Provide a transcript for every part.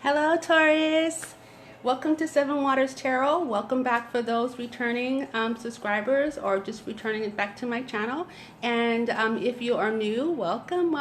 Hello, Taurus. Welcome to Seven Waters Tarot. Welcome back for those returning subscribers or just returning back to my channel. And if you are new, welcome.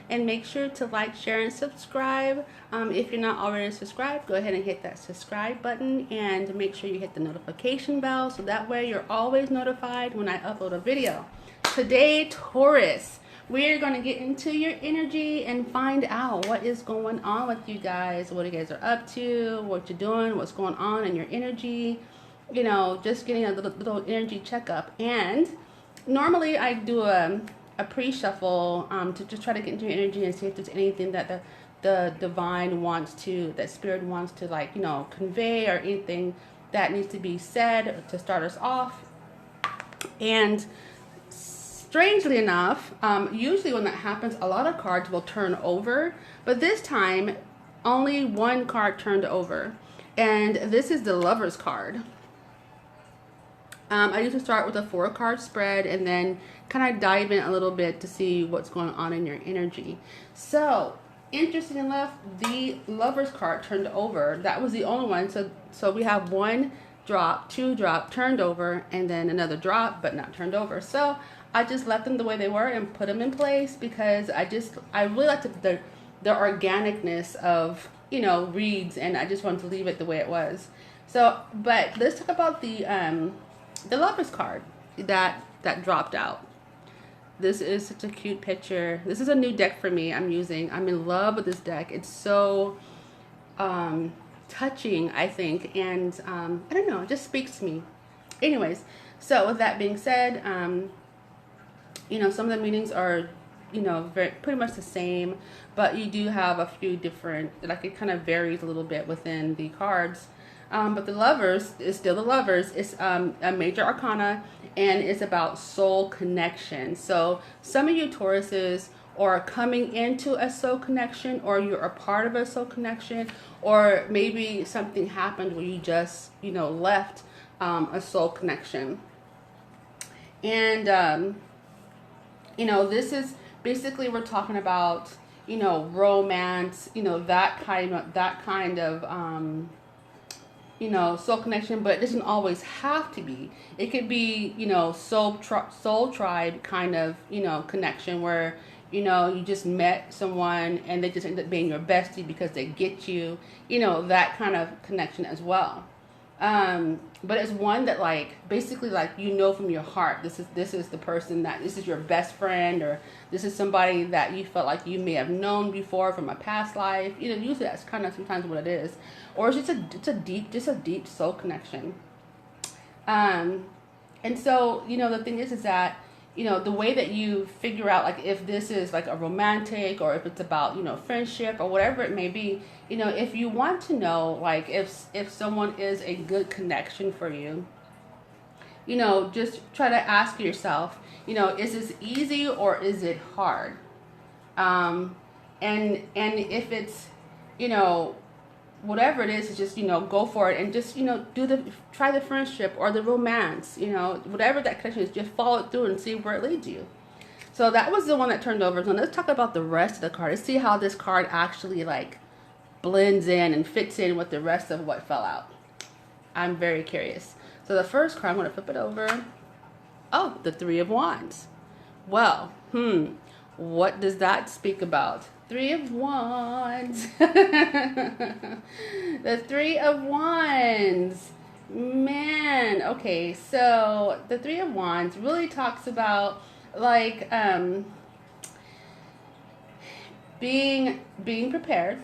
And make sure to like, share, and subscribe. If you're not already subscribed, go ahead and hit that subscribe button and make sure you hit the notification bell so that way you're always notified when I upload a video. Today, Taurus, we're going to get into your energy and find out what is going on with you guys, what you guys are up to, what you're doing, what's going on in your energy, you know, just getting a little energy checkup. And normally I do a pre-shuffle to just try to get into your energy and see if there's anything that the divine wants to, that spirit wants to, like, you know, convey, or anything that needs to be said to start us off. And strangely enough, usually when that happens, a lot of cards will turn over, but this time only one card turned over, and this is the Lover's card. I usually start with a 4-card spread and then kind of dive in a little bit to see what's going on in your energy. So interesting enough, the Lover's card turned over. That was the only one. So we have 1 drop, 2 drop turned over, and then another drop but not turned over. So I just left them the way they were and put them in place because I really liked the organicness of, you know, reads, and I just wanted to leave it the way it was. So, but let's talk about the Lover's card that dropped out. This is such a cute picture. This is a new deck for me. I'm in love with this deck. It's so touching, I think, and I don't know, it just speaks to me. Anyways, so with that being said, you know, some of the meanings are, you know, pretty much the same, but you do have a few different, like, it kind of varies a little bit within the cards. But the Lovers is still the Lovers. It's a major arcana, and it's about soul connection. So some of you Tauruses are coming into a soul connection, or you're a part of a soul connection, or maybe something happened where you just, you know, left a soul connection. And you know, this is basically, we're talking about, you know, romance, you know, that kind of you know, soul connection, but it doesn't always have to be. It could be, you know, soul tribe kind of, you know, connection where, you know, you just met someone and they just end up being your bestie because they get you, you know, that kind of connection as well. But it's one that, like, basically, like, you know, from your heart, this is the person that, this is your best friend, or this is somebody that you felt like you may have known before from a past life. You know, usually that's kind of sometimes what it is, or it's a deep soul connection. And so, you know, the thing is that, you know, the way that you figure out, like, if this is like a romantic, or if it's about, you know, friendship or whatever it may be, you know, if you want to know, like, if someone is a good connection for you, you know, just try to ask yourself, you know, is this easy or is it hard? And if it's, you know, whatever it is just, you know, go for it and just, you know, try the friendship or the romance, you know, whatever that connection is, just follow it through and see where it leads you. So that was the one that turned over. So let's talk about the rest of the card. Let's see how this card actually, like, blends in and fits in with the rest of what fell out. I'm very curious. So the first card, I'm going to flip it over. Oh, the 3 of Wands. Well, what does that speak about? 3 of Wands. The 3 of Wands. Man, okay, so the 3 of Wands really talks about, like, being prepared,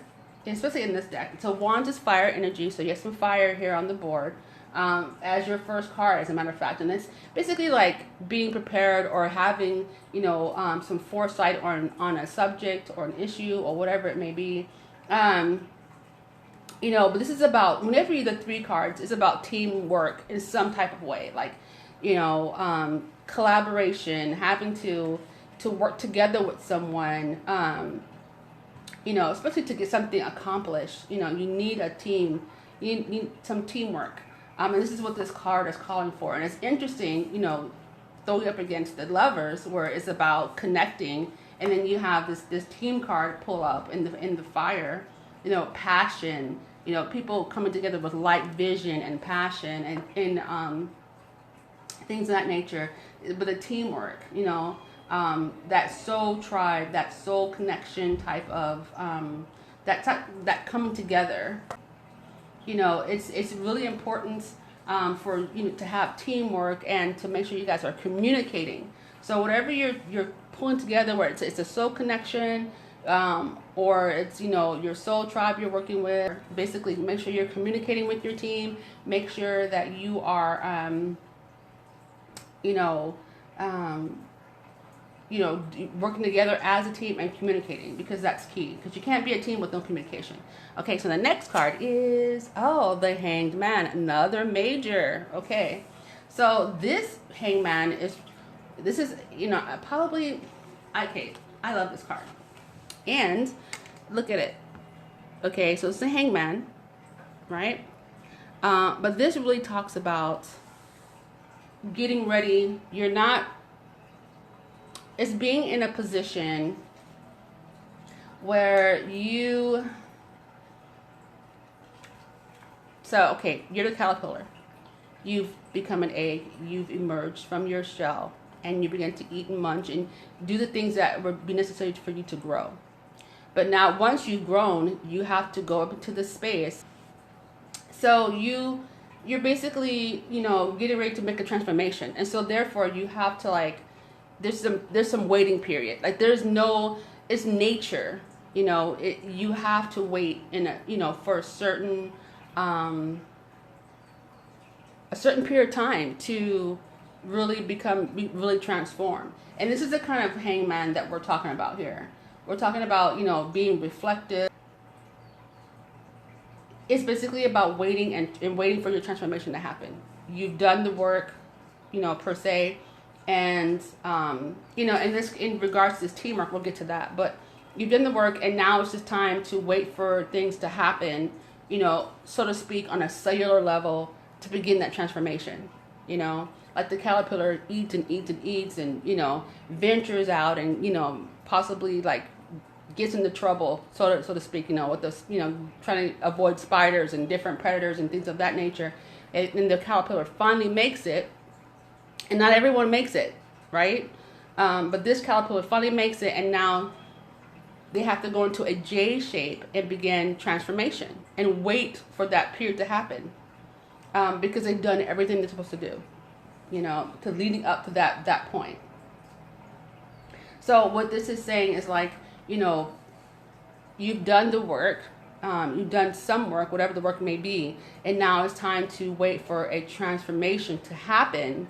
especially in this deck. So Wands is fire energy, so you have some fire here on the board. As your first card, as a matter of fact, and it's basically like being prepared, or having, you know, some foresight on a subject or an issue or whatever it may be. You know, but this is about, whenever you the 3 cards, it's about teamwork in some type of way, like, you know, collaboration, having to work together with someone. You know, especially to get something accomplished, you know, you need a team, you need some teamwork. And this is what this card is calling for. And it's interesting, you know, throwing up against the Lovers, where it's about connecting, and then you have this team card pull up in the fire. passion, people coming together with like vision and passion and things of that nature, but the teamwork, that soul tribe, that soul connection type of that coming together. It's really important for to have teamwork and to make sure you guys are communicating. So whatever you're pulling together, where it's a soul connection, or it's your soul tribe you're working with, basically make sure you're communicating with your team. Make sure that you are working together as a team and communicating, because that's key, because you can't be a team with no communication. Okay, so the next card is, the Hanged Man, another major. Okay, so this Hangman is probably, okay, I love this card. And look at it. Okay, so it's the Hangman, right? But this really talks about getting ready. It's being in a position where you're the caterpillar. You've become an egg. You've emerged from your shell, and you begin to eat and munch and do the things that would be necessary for you to grow. But now, once you've grown, you have to go up into the space. So you're basically, getting ready to make a transformation. And so therefore you have to there's some waiting period. It's nature, you have to wait for a certain period of time to really transform. And this is the kind of Hangman that we're talking about here. We're talking about, being reflective. It's basically about waiting and waiting for your transformation to happen. You've done the work, per se. And, and this, in regards to this teamwork, we'll get to that. But you've done the work, and now it's just time to wait for things to happen, so to speak, on a cellular level to begin that transformation. Like the caterpillar eats and eats and eats and, ventures out and, possibly gets into trouble, so to speak, with this, trying to avoid spiders and different predators and things of that nature. And the caterpillar finally makes it, and not everyone makes it, right? But this caterpillar finally makes it, and now they have to go into a J shape and begin transformation and wait for that period to happen, because they've done everything they're supposed to do, to leading up to that point. So what this is saying is you've done the work, you've done some work, whatever the work may be, and now it's time to wait for a transformation to happen,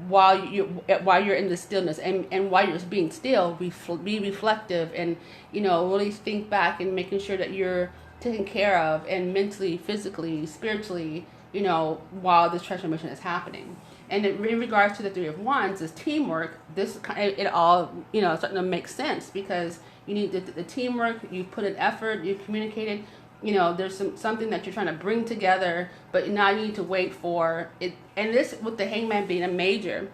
while you're in the stillness, and while you're being still, be reflective, and really think back and making sure that you're taken care of, and mentally, physically, spiritually, while this transformation is happening. And in regards to the Three of Wands, this teamwork, it all, starting to make sense, because you need the teamwork, you put in effort, you communicated, there's something that you're trying to bring together, but now you need to wait for it. And this, with the Hangman being a major,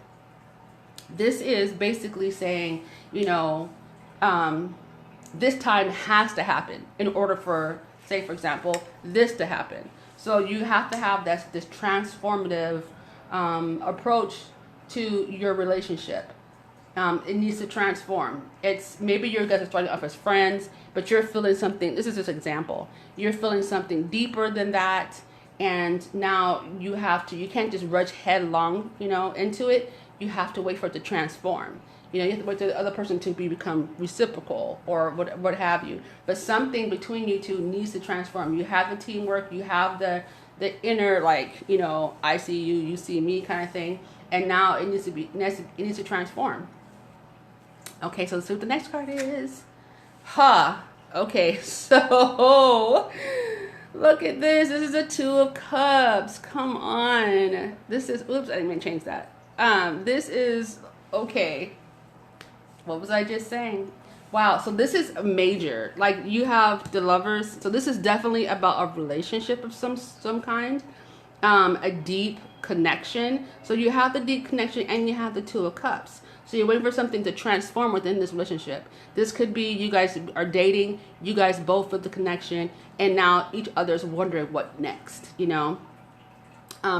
this is basically saying, this time has to happen in order for, say, for example, this to happen. So you have to have this transformative approach to your relationship. It needs to transform. It's maybe you guys are starting off as friends, but you're feeling something. This is just an example. You're feeling something deeper than that, and now you can't just rush headlong, into it. You have to wait for it to transform. You have to wait for the other person to become reciprocal, or what have you. But something between you two needs to transform. You have the teamwork. You have the inner, I see you, you see me kind of thing. And now it needs to transform. Okay, so let's see what the next card is. Okay, so look at this. This is a Two of Cups. Come on. This is, oops, I didn't mean to change that. This is, okay. What was I just saying? Wow, so this is major. You have the Lovers. So this is definitely about a relationship of some kind. A deep connection. So you have the deep connection, and you have the Two of Cups. So you're waiting for something to transform within this relationship. This could be you guys are dating, you guys both feel the connection, and now each other's wondering what next, you know.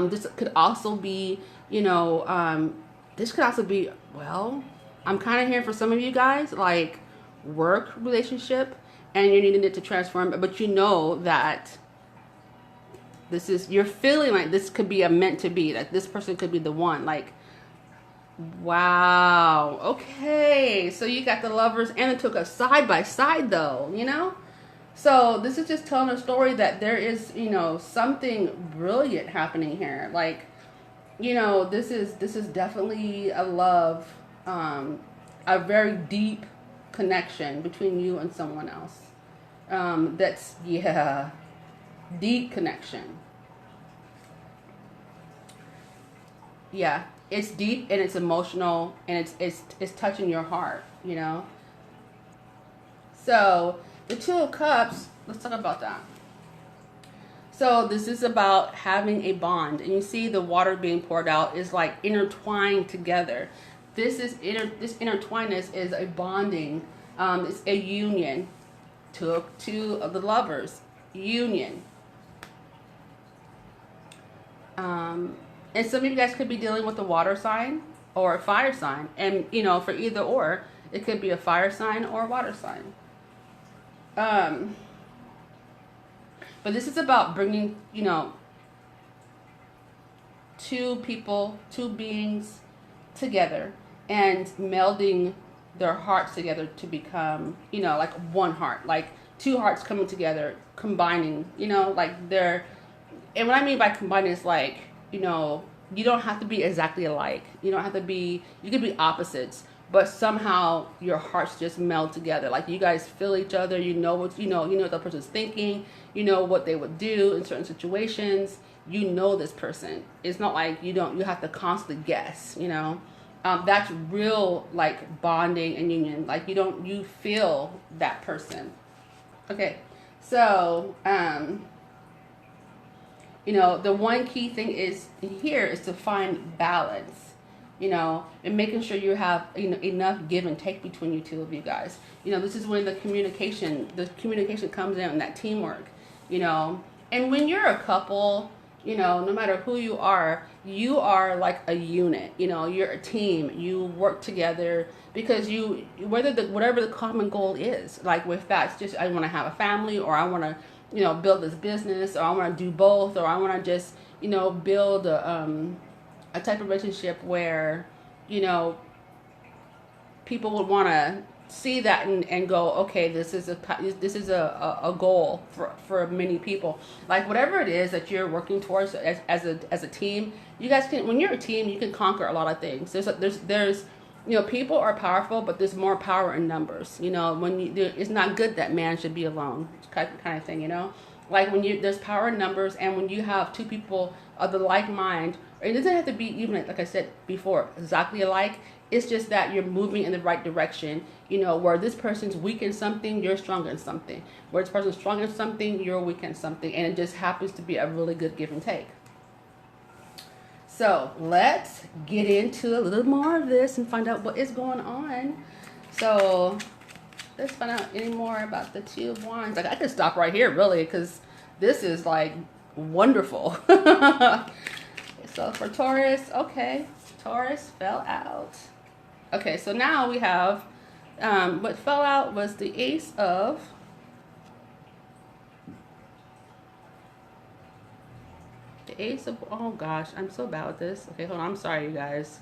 This could also be, you know, this could also be, well, I'm kind of hearing for some of you guys, like work relationship, and you're needing it to transform, but you know that this is, you're feeling like this could be a meant to be, that this person could be the one, like, wow, okay, so you got the Lovers and it took a side by side though, you know? So this is just telling a story that there is, you know, something brilliant happening here. Like, you know, this is definitely a love, a very deep connection between you and someone else. That's, yeah, deep connection. Yeah, it's deep and it's emotional and it's touching your heart, you know. So the Two of Cups, let's talk about that. So this is about having a bond, and you see the water being poured out is like intertwined together. This intertwinedness is a bonding, it's a union. Two of the Lovers, union. And some of you guys could be dealing with a water sign or a fire sign, and you know, for either or, it could be a fire sign or a water sign. But this is about bringing, you know, two people, two beings together and melding their hearts together to become, you know, like one heart, like two hearts coming together, combining, you know, like they're, and what I mean by combining is like, you know, you don't have to be exactly alike. You don't have to be, you could be opposites, but somehow your hearts just meld together. Like you guys feel each other, you know what the person's thinking, you know what they would do in certain situations. You know this person. It's not like you have to constantly guess, you know. That's real, like bonding and union. Like you feel that person. Okay, so you know, the one key thing is here is to find balance, you know, and making sure you have, you know, enough give and take between you two of you guys. You know, this is when the communication comes in and that teamwork, you know. And when you're a couple, you know, no matter who you are like a unit, you know, you're a team, you work together because whatever the common goal is, like with that, it's just, I want to have a family, or I want to, you know, build this business, or I want to do both, or I want to just, you know, build a type of relationship where, you know, people would want to see that and go, okay, this is a goal for many people. Like whatever it is that you're working towards as a team, you guys can, when you're a team, you can conquer a lot of things. There's you know, people are powerful, but there's more power in numbers. You know, it's not good that man should be alone, kind of thing. You know, like there's power in numbers, and when you have two people of the like mind, it doesn't have to be even, like I said before, exactly alike. It's just that you're moving in the right direction. You know, where this person's weak in something, you're strong in something. Where this person's strong in something, you're weak in something, and it just happens to be a really good give and take. So let's get into a little more of this and find out what is going on. So let's find out any more about the Two of Wands. Like I could stop right here really, because this is like wonderful. So for Taurus, okay, Taurus fell out. Okay, so now we have what fell out was the Ace of oh gosh, I'm so bad with this. Okay, hold on, I'm sorry you guys.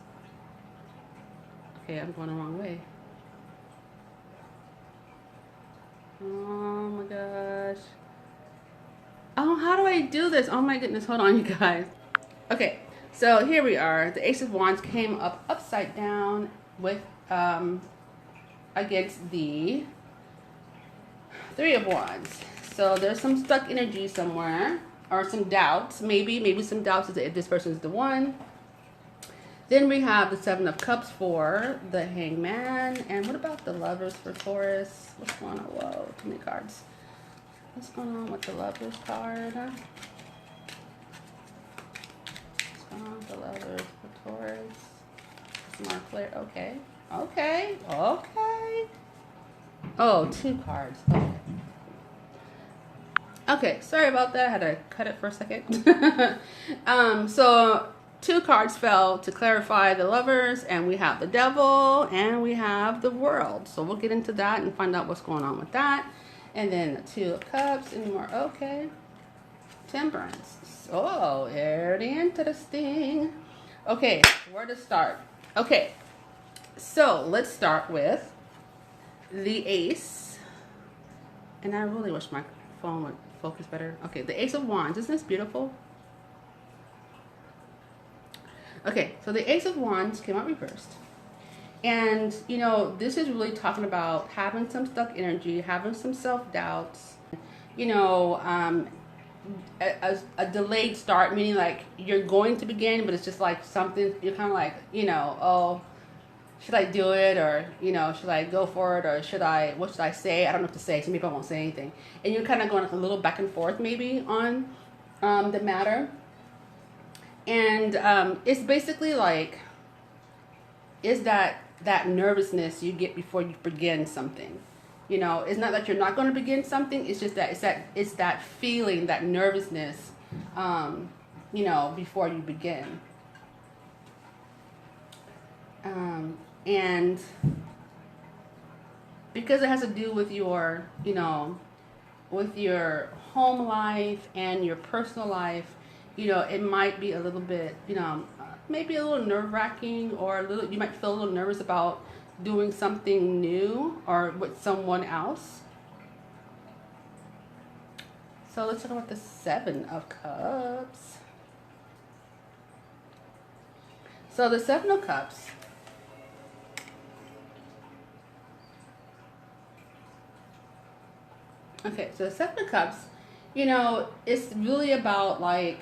Okay, I'm going the wrong way. Oh my gosh. Oh, how do I do this? Oh my goodness, hold on you guys. Okay, so here we are. The Ace of Wands came up upside down with against the Three of Wands. So there's some stuck energy somewhere, or some doubts, maybe some doubts as if this person is the one. Then we have the Seven of Cups for the Hangman. And what about the Lovers for Taurus? What's going on? Whoa, too many cards. What's going on with the Lovers card? What's going on with the Lovers for Taurus? More clear, okay. Okay. Okay. Oh, 2 cards. Okay. Okay, sorry about that. I had to cut it for a second. So 2 cards fell to clarify the lovers, and we have the devil, and we have the world. So we'll get into that and find out what's going on with that. And then the 2 of Cups, any more? Okay. Temperance. Oh, very interesting. Okay, where to start? Okay, so let's start with the Ace. And I really wish my phone would focus better. Okay, the Ace of Wands. Isn't this beautiful? Okay, so the Ace of Wands came out reversed. And, you know, this is really talking about having some stuck energy, having some self-doubts, you know, a delayed start, meaning like you're going to begin, but it's just like something, you're kind of like, you know, oh, should I do it? Or, you know, should I go for it? Or what should I say? I don't know what to say. Some people won't say anything. And you're kind of going a little back and forth maybe on the matter. And it's basically like, is that nervousness you get before you begin something. You know, it's not that you're not going to begin something. It's just that it's that feeling, that nervousness, you know, before you begin. And because it has to do with your, you know, with your home life and your personal life, you know, it might be a little bit, you know, maybe a little nerve-wracking, or you might feel a little nervous about doing something new or with someone else. So let's talk about the 7 of Cups. So the 7 of Cups. Okay, so the 7 of Cups, you know, it's really about like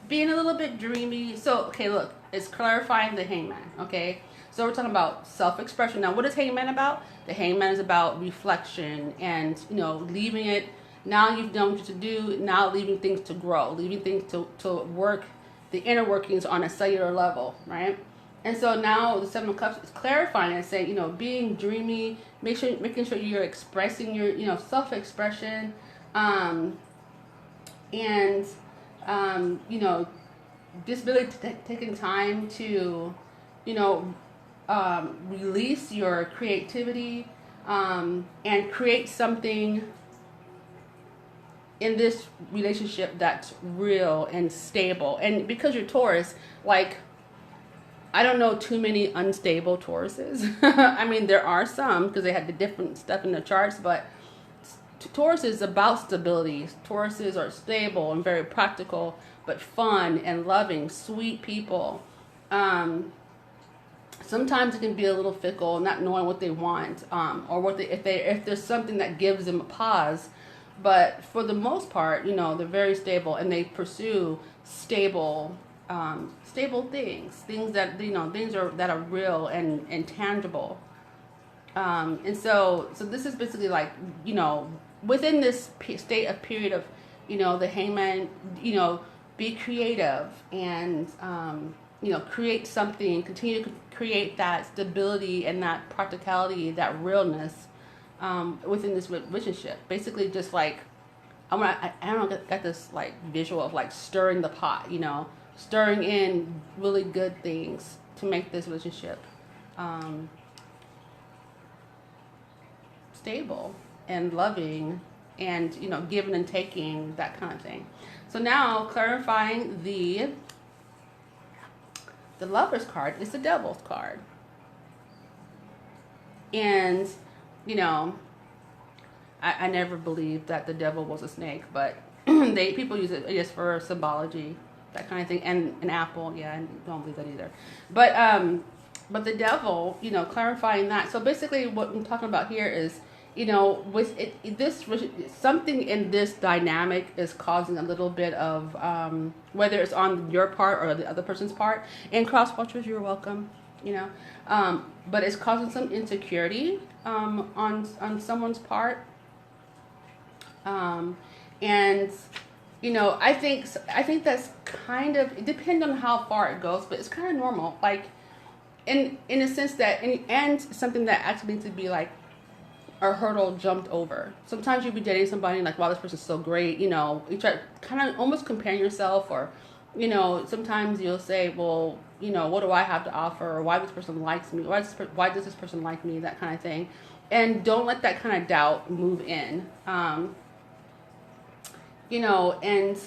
being a little bit dreamy. So, okay, look, it's clarifying the Hangman, okay? So we're talking about self-expression. Now, what is Hangman about? The Hangman is about reflection and, you know, leaving it. Now you've done what you do. Now leaving things to grow, leaving things to work, the inner workings on a cellular level, right? And so now the 7 of Cups is clarifying and saying, you know, being dreamy, making sure you're expressing your, you know, self-expression, and you know, just really taking time to, you know, release your creativity, and create something in this relationship that's real and stable. And because you're Taurus, like, I don't know too many unstable Tauruses. I mean, there are some because they had the different stuff in the charts, but Taurus is about stability. Tauruses are stable and very practical, but fun and loving, sweet people. Sometimes it can be a little fickle, not knowing what they want, or if there's something that gives them a pause. But for the most part, you know, they're very stable and they pursue stable things that, you know, that are real and tangible. And so this is basically like, you know, within this period of, you know, the Hangman, you know, be creative and, you know, create something, continue to create that stability and that practicality, that realness, within this relationship. Basically just like, I don't know, got this like visual of like stirring the pot, you know, stirring in really good things to make this relationship stable and loving and, you know, giving and taking, that kind of thing. So now clarifying the Lover's card is the Devil's card. And, you know, I never believed that the devil was a snake, but people use it just for symbology, that kind of thing. And an apple, yeah, I don't believe that either. But the devil, you know, clarifying that. So basically what I'm talking about here is, you know, with this, something in this dynamic is causing a little bit of, whether it's on your part or the other person's part. And cross-watchers, you're welcome, you know. But it's causing some insecurity on someone's part. And, you know, I think that's kind of, it depends on how far it goes, but it's kind of normal. Like, in a sense that, and something that actually needs to be like a hurdle jumped over. Sometimes you'll be dating somebody and like, wow, this person's so great. You know, you try kind of almost comparing yourself, or, you know, sometimes you'll say, well, you know, what do I have to offer, or why this person likes me, why does this person like me, that kind of thing. And don't let that kind of doubt move in. You know, and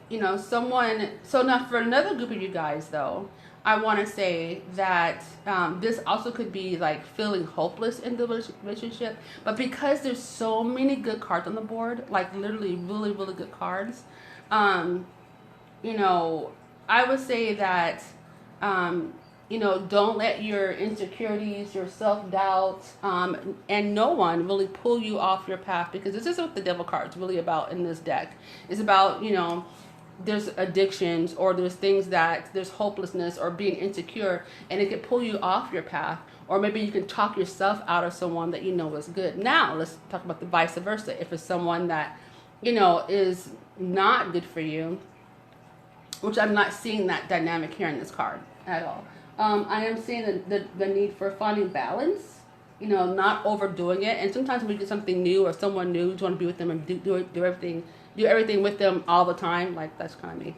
you know, someone. So now for another group of you guys, though, I want to say that this also could be like feeling hopeless in the relationship, but because there's so many good cards on the board, like literally really, really good cards, you know, I would say that, you know, don't let your insecurities, your self-doubt, and no one really pull you off your path, because this is what the devil card's really about in this deck. It's about, you know, there's addictions, or there's things that there's hopelessness or being insecure, and it could pull you off your path, or maybe you can talk yourself out of someone that you know is good. Now let's talk about the vice versa. If it's someone that, you know, is not good for you, which I'm not seeing that dynamic here in this card at all. I am seeing the need for finding balance, you know, not overdoing it. And sometimes when we get something new or someone new, you want to be with them and do everything with them all the time. Like, that's kind of me.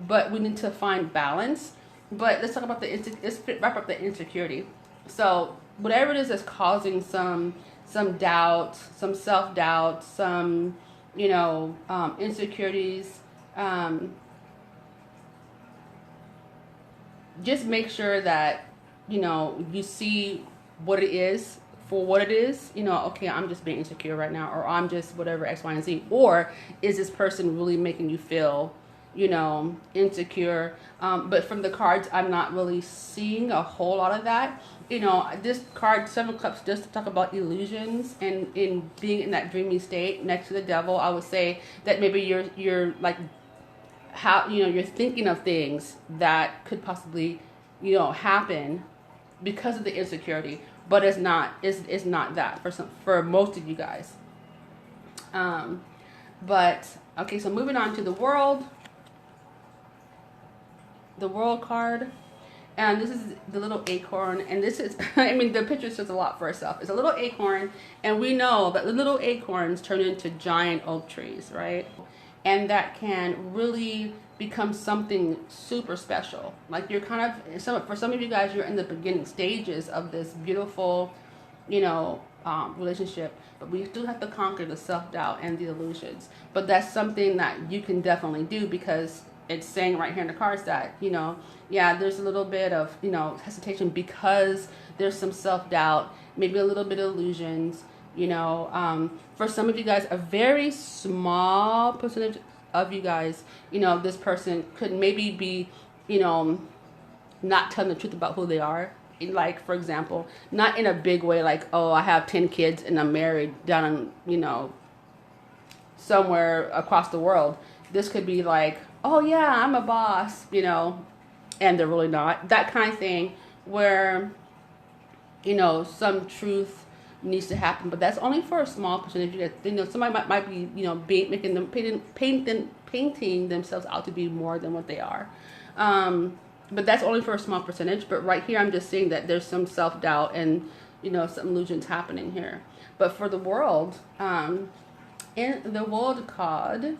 But we need to find balance. But let's talk about let's wrap up the insecurity. So whatever it is that's causing some doubt, some self-doubt, some, you know, insecurities, just make sure that, you know, you see what it is for what it is. You know, okay, I'm just being insecure right now, or I'm just whatever, X, Y, and Z. Or is this person really making you feel, you know, insecure? But from the cards, I'm not really seeing a whole lot of that. You know, this card, Seven of Cups, just to talk about illusions and in being in that dreamy state next to the devil. I would say that maybe you're like, how, you know, you're thinking of things that could possibly, you know, happen because of the insecurity, but it's not that for most of you guys. But okay, so moving on to the world card, and this is the little acorn, and this is I mean, the picture says a lot for itself. It's a little acorn, and we know that the little acorns turn into giant oak trees, right? And that can really become something super special. Like, you're kind of, for some of you guys, you're in the beginning stages of this beautiful, you know, relationship. But we still have to conquer the self-doubt and the illusions. But that's something that you can definitely do, because it's saying right here in the cards that, you know, yeah, there's a little bit of, you know, hesitation because there's some self-doubt, maybe a little bit of illusions. You know, for some of you guys, a very small percentage of you guys, you know, this person could maybe be, you know, not telling the truth about who they are. Like, for example, not in a big way, like, oh, I have 10 kids and I'm married down in, you know, somewhere across the world. This could be like, oh yeah, I'm a boss, you know, and they're really not. That kind of thing, where, you know, some truth needs to happen, but that's only for a small percentage. You know, somebody might be, you know, painting themselves out to be more than what they are. But that's only for a small percentage. But right here, I'm just seeing that there's some self-doubt and, you know, some illusions happening here. But for the world, in the world card,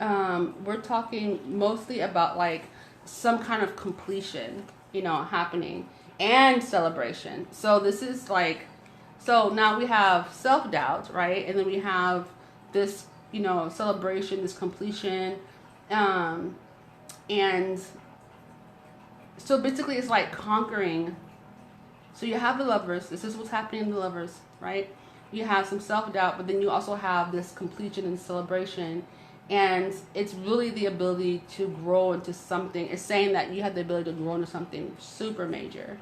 we're talking mostly about like some kind of completion, you know, happening, and celebration. So this is like, so now we have self-doubt, right? And then we have this, you know, celebration, this completion. And so basically it's like conquering. So you have the lovers. This is what's happening in the lovers, right? You have some self-doubt, but then you also have this completion and celebration. And it's really the ability to grow into something. It's saying that you have the ability to grow into something super major.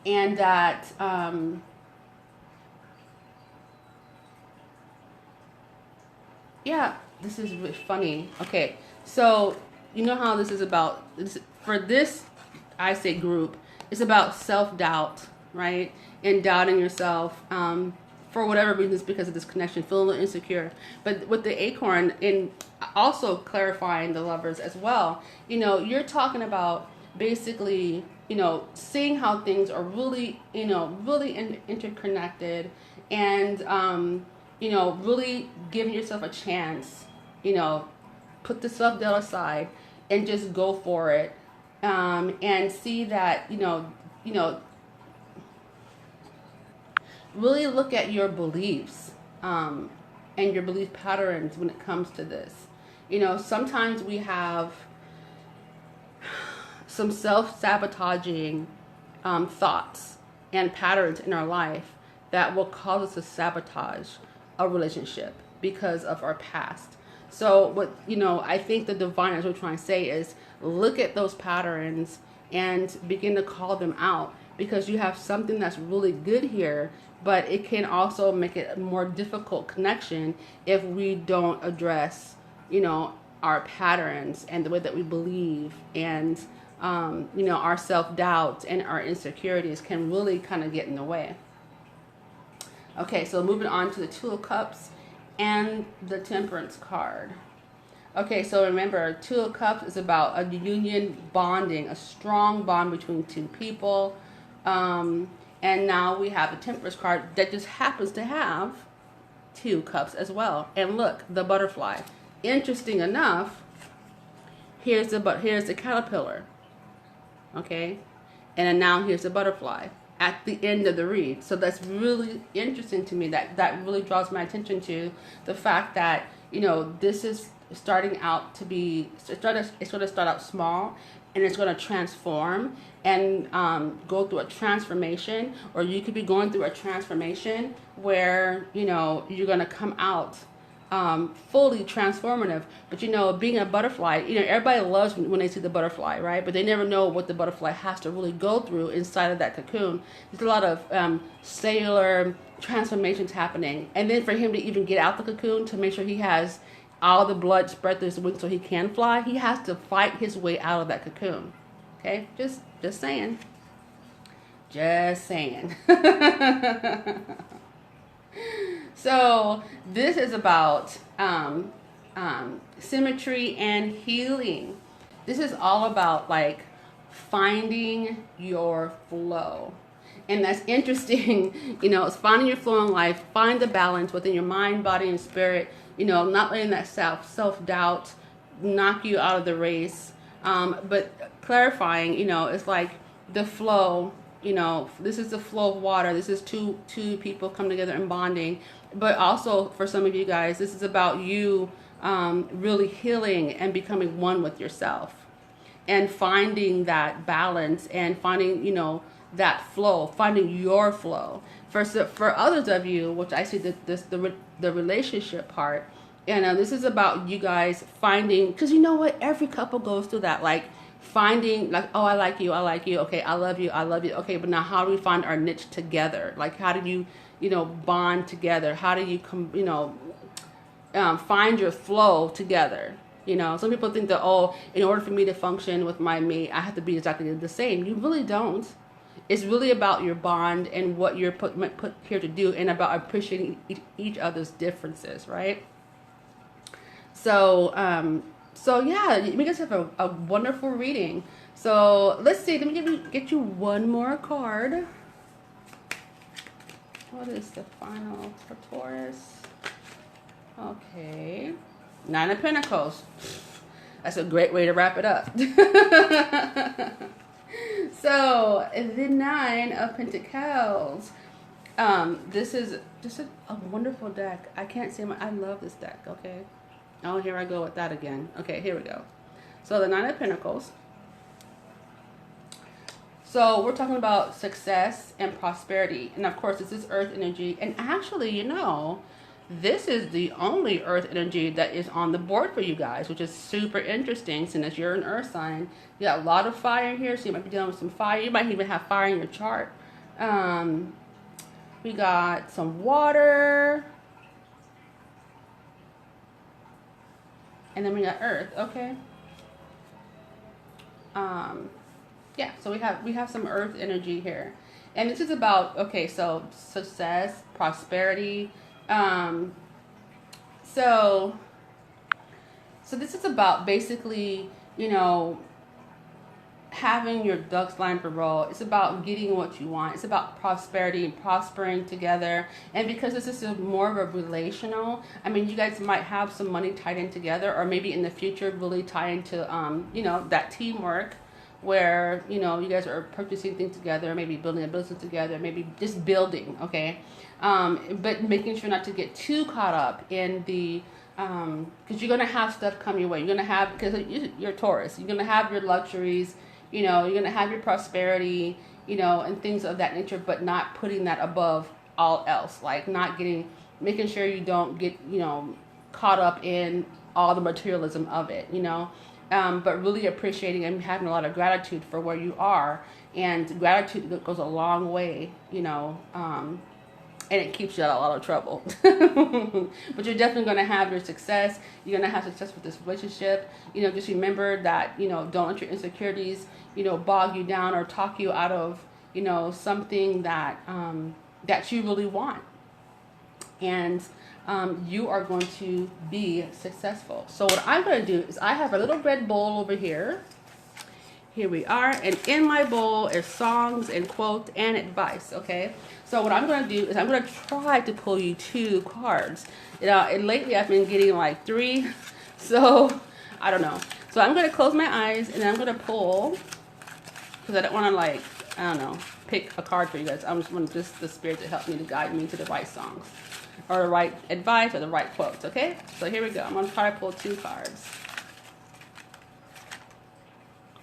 And that, yeah, this is really funny. Okay, so you know how this is about, for this, I say group, it's about self-doubt, right? And doubting yourself, for whatever reasons because of this connection, feeling a little insecure. But with the acorn, in also clarifying the lovers as well, you're talking about basically, seeing how things are really, really interconnected, and, really giving yourself a chance, put the self-doubt aside and just go for it, and see that, really look at your beliefs, and your belief patterns when it comes to this. Sometimes we have some self-sabotaging thoughts and patterns in our life that will cause us to sabotage a relationship because of our past. So what I think the divine, as we're trying to say, is look at those patterns and begin to call them out, because you have something that's really good here, but it can also make it a more difficult connection if we don't address, our patterns and the way that we believe, and our self-doubt and our insecurities can really kind of get in the way. Okay, so moving on to the Two of Cups and the Temperance card. Okay, so remember, Two of Cups is about a union, bonding, a strong bond between two people. And now we have a Temperance card that just happens to have Two Cups as well. And look, the butterfly. Interesting enough, here's the caterpillar. Okay, and then now here's the butterfly at the end of the read. So that's really interesting to me. That really draws my attention to the fact that this is starting out to be, it's going to start out small, and it's going to transform and go through a transformation, or you could be going through a transformation where you're going to come out fully transformative. But being a butterfly, everybody loves when they see the butterfly, right? But they never know what the butterfly has to really go through inside of that cocoon. There's a lot of cellular transformations happening, and then for him to even get out the cocoon, to make sure he has all the blood spread through his wings so he can fly, he has to fight his way out of that cocoon. Okay, just saying. Just saying. So this is about symmetry and healing. This is all about like finding your flow. And that's interesting, it's finding your flow in life, find the balance within your mind, body, and spirit, not letting that self-doubt knock you out of the race. But clarifying, it's like the flow, this is the flow of water. This is two people come together and bonding. But also for some of you guys, this is about you really healing and becoming one with yourself, and finding that balance, and finding, that flow, finding your flow. For others of you, which I see the relationship part, and this is about you guys finding, because every couple goes through that, like finding, like, oh, I like you, okay, I love you, okay, but now how do we find our niche together? Like, how do you bond together? How do you find your flow together? Some people think that, oh, in order for me to function with my mate, I have to be exactly the same. You really don't. It's really about your bond and what you're put here to do, and about appreciating each other's differences, right? So yeah, you guys have a wonderful reading. So let's see. Let me get you one more card. What is the final for Taurus? Okay, Nine of Pentacles. That's a great way to wrap it up. So the Nine of Pentacles. This is just a wonderful deck. I can't say I love this deck. Okay. Oh, here I go with that again. Okay, here we go. So the Nine of Pentacles. So we're talking about success and prosperity. And of course, this is earth energy. And actually, this is the only earth energy that is on the board for you guys, which is super interesting, since you're an earth sign. You got a lot of fire here, so you might be dealing with some fire. You might even have fire in your chart. We got some water. And then we got earth, okay? Yeah, so we have some earth energy here. And this is about, okay, so success, prosperity. Um, so, so this is about basically, you know, having your ducks lined for roll. It's about getting what you want. It's about prosperity and prospering together. And because this is more of a relational, I mean, you guys might have some money tied in together, or maybe in the future really tie into, you know, that teamwork where, you know, you guys are purchasing things together, maybe building a business together, maybe just building, okay? But making sure not to get too caught up in the, because you're going to have stuff come your way. You're going to have, because you're Taurus, you're going to have your luxuries, you know, you're going to have your prosperity, you know, and things of that nature, but not putting that above all else. Like not getting, making sure you don't get, you know, caught up in all the materialism of it, you know, but really appreciating and having a lot of gratitude for where you are. And gratitude goes a long way, you know, and it keeps you out of a lot of trouble. But you're definitely going to have your success. You're going to have success with this relationship. You know, just remember that, you know, don't let your insecurities, you know, bog you down or talk you out of, you know, something that, that you really want. And you are going to be successful. So what I'm going to do is I have a little red bowl over here. Here we are, and in my bowl is songs and quotes and advice, okay? So what I'm going to do is I'm going to try to pull you 2 cards. And lately I've been getting like 3, so I don't know. So I'm going to close my eyes, and I'm going to pull, because I don't want to, like, I don't know, pick a card for you guys. I just want just the spirit to help me to guide me to the right songs, or the right advice, or the right quotes, okay? So here we go. I'm going to try to pull 2 cards.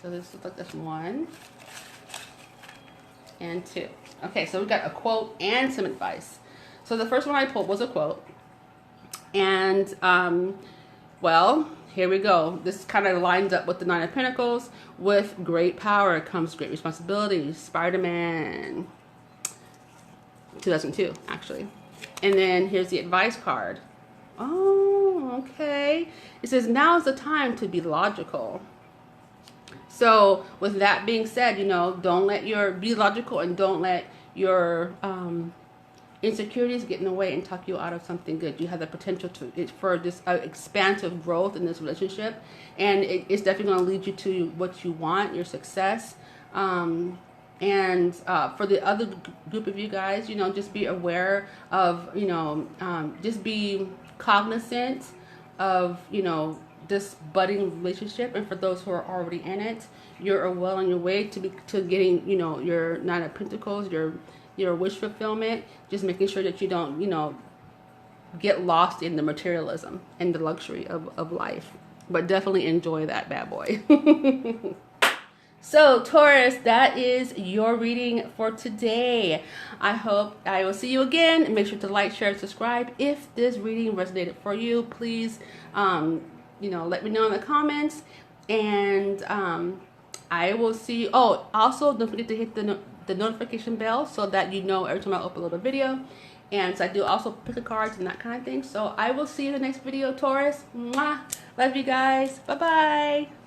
So this looks like this 1 and 2. Okay, so we got a quote and some advice. So the first one I pulled was a quote. And, well, here we go. This kind of lines up with the 9 of Pentacles. With great power comes great responsibility. Spider-Man. 2002, actually. And then here's the advice card. Oh, okay. It says, now is the time to be logical. So with that being said, you know, don't let be logical, and don't let your insecurities get in the way and talk you out of something good. You have the potential for this expansive growth in this relationship, and it's definitely going to lead you to what you want, your success. And for the other group of you guys, you know, just be aware of, you know, just be cognizant of, you know, this budding relationship. And for those who are already in it, you're well on your way to getting, you know, your 9 of Pentacles, your wish fulfillment. Just making sure that you don't, you know, get lost in the materialism and the luxury of life, but definitely enjoy that bad boy. So Taurus, that is your reading for today. I hope I will see you again. Make sure to like, share, and subscribe. If this reading resonated for you, please, you know, let me know in the comments, and I will see you. Oh, also don't forget to hit the notification bell so that you know every time I upload a video. And so I do also pick a cards and that kind of thing. So I will see you in the next video, Taurus. Mwah! Love you guys. Bye bye.